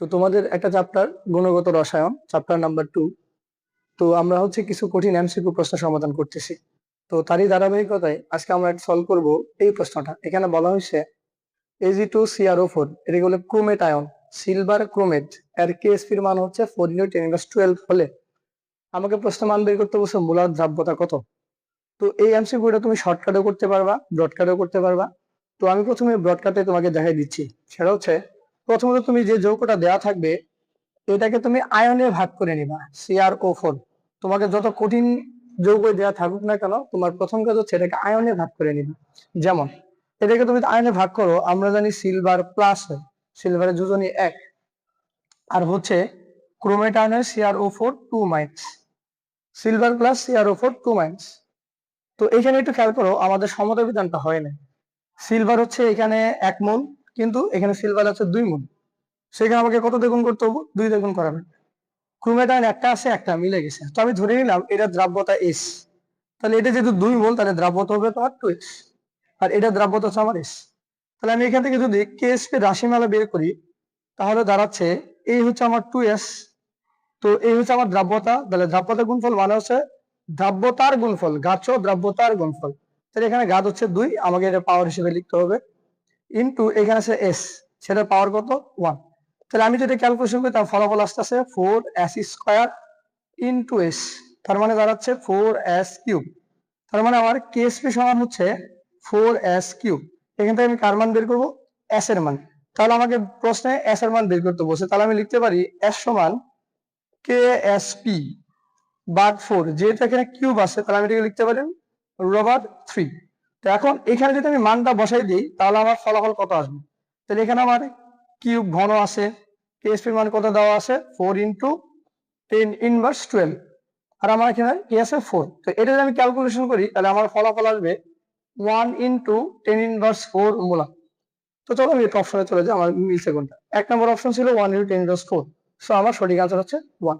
তো তোমাদের একটা চ্যাপ্টার গুণগত রসায়ন, চ্যাপ্টার নাম্বার 2। তো আমরা হচ্ছে কিছু কঠিন এমসিকিউ প্রশ্ন সমাধান করতেছি। তো তারই ধারাবাহিকতায় আজকে আমরা সলভ করব এই প্রশ্নটা। এখানে বলা হয়েছে Ag2CrO4 এটাকে বলে ক্রোমেট আয়ন, সিলভার ক্রোমেট, এর কেএসপি এর মান হচ্ছে 4 × 10⁻12 হলে আমাকে প্রশ্ন মান বের করতে বলছে মোলার দ্রাব্যতা কত। তো এই এমসিকিউটা তুমি শর্টকাটও করতে পারবা, ব্রডকাটও করতে পারবা। তো আমি প্রথমে ব্রডকাটে তোমাকে দেখাই দিচ্ছি। সেটা হচ্ছে, প্রথমত তুমি যে যৌগটা দেওয়া থাকবে এটাকে তুমি আয়নে ভাগ করে নিবা, CrO4। তোমাকে যত কঠিন যৌগ দেওয়া থাকুক না কেন, তোমার প্রথম কাজ হচ্ছে এটাকে আয়নে ভাগ করে নিবা। যেমন এটাকে তুমি আয়নে ভাগ করো, আমরা জানি সিলভার প্লাস হয়, সিলভারের যোজনী 1, আর হচ্ছে ক্রোমেট আয়নের CrO4 2-, সিলভার প্লাস CrO4 2-। তো এখানে একটু খেয়াল করো, আমাদের সমতা বিধানটা হয় না। সিলভার হচ্ছে এখানে 1 মোল, কিন্তু এখানে সিলভার আছে 2 মোল। সেখানে আমাকে কত দ্বিগুণ করতে হবে? 2 দ্বিগুণ করাবে। ক্রোমেট আয়ন একটা আছে, একটা মিলে গেছে। তো আমি ধরে নিলাম এটা দ্রাব্যতা S। তাহলে এটা যেহেতু 2 মোল, তাহলে দ্রাব্যতা হবে তোমার 2S, আর এটা দ্রাব্যতা হচ্ছে আমার S। তাহলে আমি এখান থেকে যদি KSP রাশিমালা বের করি, তাহলে দাঁড়াচ্ছে এই হচ্ছে আমার 2S, তো এই হচ্ছে আমার দ্রাব্যতা। তাহলে দ্রাব্যতা গুণফল মানে হচ্ছে দ্রাব্যতার গুণফল, গাছ দ্রাব্যতার গুণফল। তাহলে এখানে গাছ হচ্ছে 2, আমাকে এটা পাওয়ার হিসেবে লিখতে হবে, ইনটু এখানে আছে S, সেটার পাওয়ার কত? 1। তাহলে আমি যদি ক্যালকুলেশন করি, তার ফলাফল আসতেছে 4s² ইনটু S, তার মানে দাঁড়াচ্ছে 4s³। তার মানে আমার কেএসপি সমান হচ্ছে 4s³। এখান থেকে আমি কার মান বের করবো? S এর মান। তাহলে আমাকে প্রশ্নে S এর মান বের করতে বলছে, তাহলে আমি লিখতে পারি S সমান KSP/4। যেহেতু এখানে কিউব আছে, তাহলে আমি এটাকে লিখতে পারি √3। তো এখন এখানে যদি আমি মানটা বসাই দিই, তাহলে আমার ফলাফল কত আসবে? তাহলে এখানে আমার কিউব ঘন আছে, কেএসপি মান কত দেওয়া আছে? 4 × 10⁻12, আর আমার এখানে কি আছে? 4। তো এটা যদি আমি ক্যালকুলেশন করি, তাহলে আমার ফলাফল আসবে 1 × 10⁻4 মোলার। তো চলো আমি একটা অপশনে চলে যাই, আমার মিলছে কোনটা। 1 নম্বর অপশন ছিল 1 × 10⁻4, সো আমার সঠিক আনসার হচ্ছে 1।